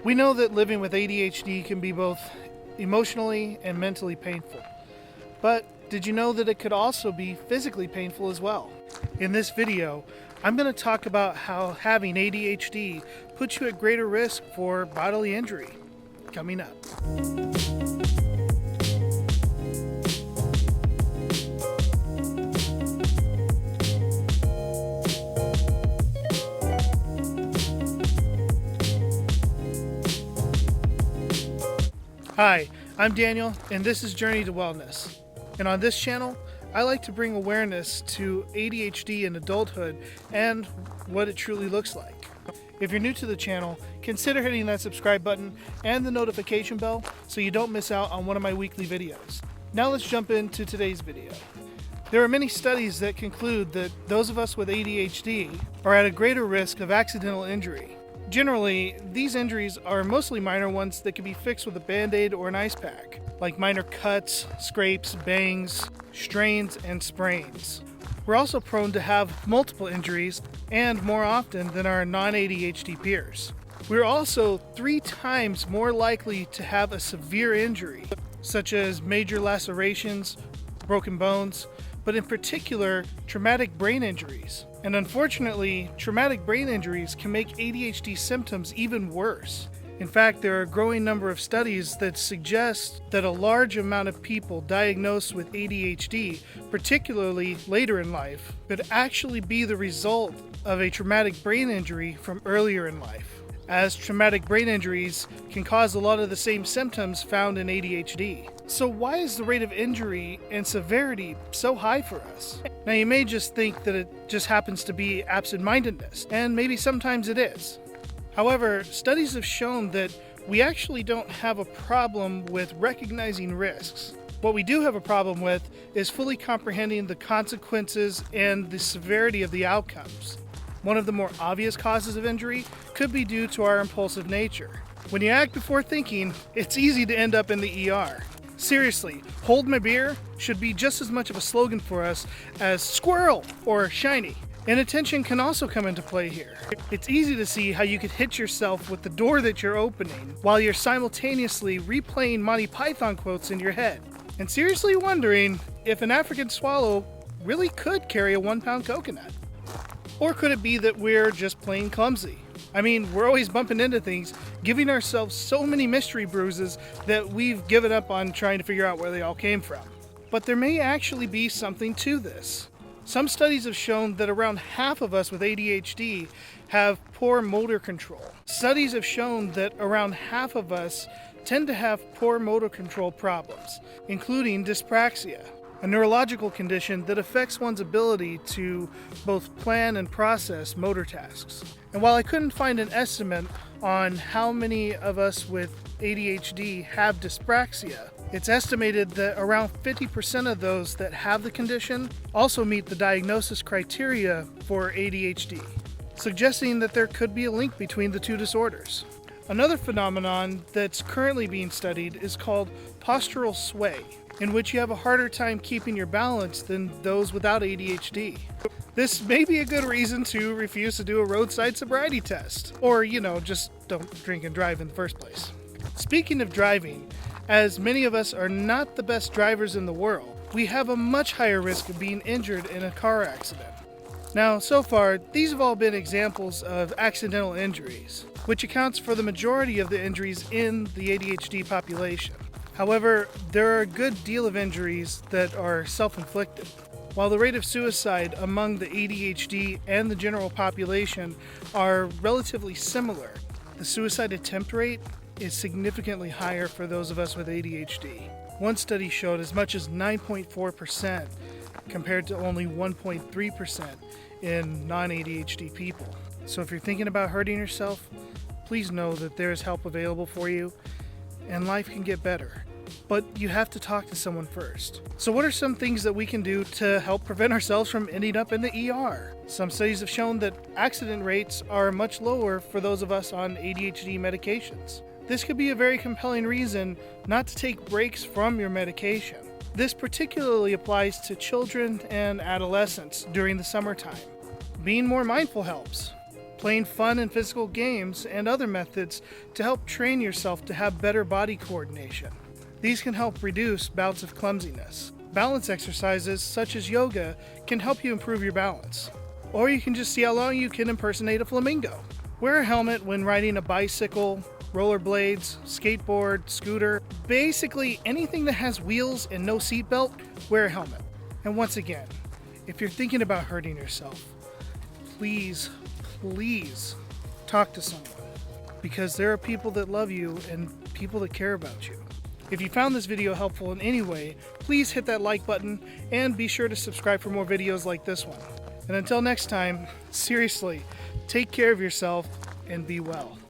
We know that living with ADHD can be both emotionally and mentally painful. But did you know that it could also be physically painful as well? In this video, I'm going to talk about how having ADHD puts you at greater risk for bodily injury. Coming up. Hi, I'm Daniel, and this is Journey to Wellness. And on this channel, I like to bring awareness to ADHD in adulthood and what it truly looks like. If you're new to the channel, consider hitting that subscribe button and the notification bell so you don't miss out on one of my weekly videos. Now let's jump into today's video. There are many studies that conclude that those of us with ADHD are at a greater risk of accidental injury. Generally, these injuries are mostly minor ones that can be fixed with a band-aid or an ice pack, like minor cuts, scrapes, bangs, strains, and sprains. We're also prone to have multiple injuries, and more often than our non-ADHD peers. We're also 3 times more likely to have a severe injury, such as major lacerations, broken bones, but in particular, traumatic brain injuries. And unfortunately, traumatic brain injuries can make ADHD symptoms even worse. In fact, there are a growing number of studies that suggest that a large amount of people diagnosed with ADHD, particularly later in life, could actually be the result of a traumatic brain injury from earlier in life, as traumatic brain injuries can cause a lot of the same symptoms found in ADHD. So why is the rate of injury and severity so high for us? Now you may just think that it just happens to be absent-mindedness, and maybe sometimes it is. However, studies have shown that we actually don't have a problem with recognizing risks. What we do have a problem with is fully comprehending the consequences and the severity of the outcomes. One of the more obvious causes of injury could be due to our impulsive nature. When you act before thinking, it's easy to end up in the ER. Seriously, hold my beer should be just as much of a slogan for us as squirrel or shiny. Inattention can also come into play here. It's easy to see how you could hit yourself with the door that you're opening while you're simultaneously replaying Monty Python quotes in your head and seriously wondering if an African swallow really could carry a 1-pound coconut. Or could it be that we're just plain clumsy? I mean, we're always bumping into things, giving ourselves so many mystery bruises that we've given up on trying to figure out where they all came from. But there may actually be something to this. Some studies have shown that around half of us with ADHD have poor motor control. Studies have shown that around half of us tend to have poor motor control problems, including dyspraxia, a neurological condition that affects one's ability to both plan and process motor tasks. And while I couldn't find an estimate on how many of us with ADHD have dyspraxia, it's estimated that around 50% of those that have the condition also meet the diagnosis criteria for ADHD, suggesting that there could be a link between the two disorders. Another phenomenon that's currently being studied is called postural sway, in which you have a harder time keeping your balance than those without ADHD. This may be a good reason to refuse to do a roadside sobriety test, or, just don't drink and drive in the first place. Speaking of driving, as many of us are not the best drivers in the world, we have a much higher risk of being injured in a car accident. Now, so far, these have all been examples of accidental injuries, which accounts for the majority of the injuries in the ADHD population. However, there are a good deal of injuries that are self-inflicted. While the rate of suicide among the ADHD and the general population are relatively similar, the suicide attempt rate is significantly higher for those of us with ADHD. One study showed as much as 9.4% compared to only 1.3% in non-ADHD people. So if you're thinking about hurting yourself, please know that there is help available for you and life can get better. But you have to talk to someone first. So what are some things that we can do to help prevent ourselves from ending up in the ER? Some studies have shown that accident rates are much lower for those of us on ADHD medications. This could be a very compelling reason not to take breaks from your medication. This particularly applies to children and adolescents during the summertime. Being more mindful helps. playing fun and physical games, and other methods to help train yourself to have better body coordination. These can help reduce bouts of clumsiness. Balance exercises such as yoga can help you improve your balance. Or you can just see how long you can impersonate a flamingo. Wear a helmet when riding a bicycle, rollerblades, skateboard, scooter. Basically anything that has wheels and no seatbelt, wear a helmet. And once again, if you're thinking about hurting yourself, please talk to someone, because there are people that love you and people that care about you. If you found this video helpful in any way, please hit that like button and be sure to subscribe for more videos like this one. And until next time, seriously, take care of yourself and be well.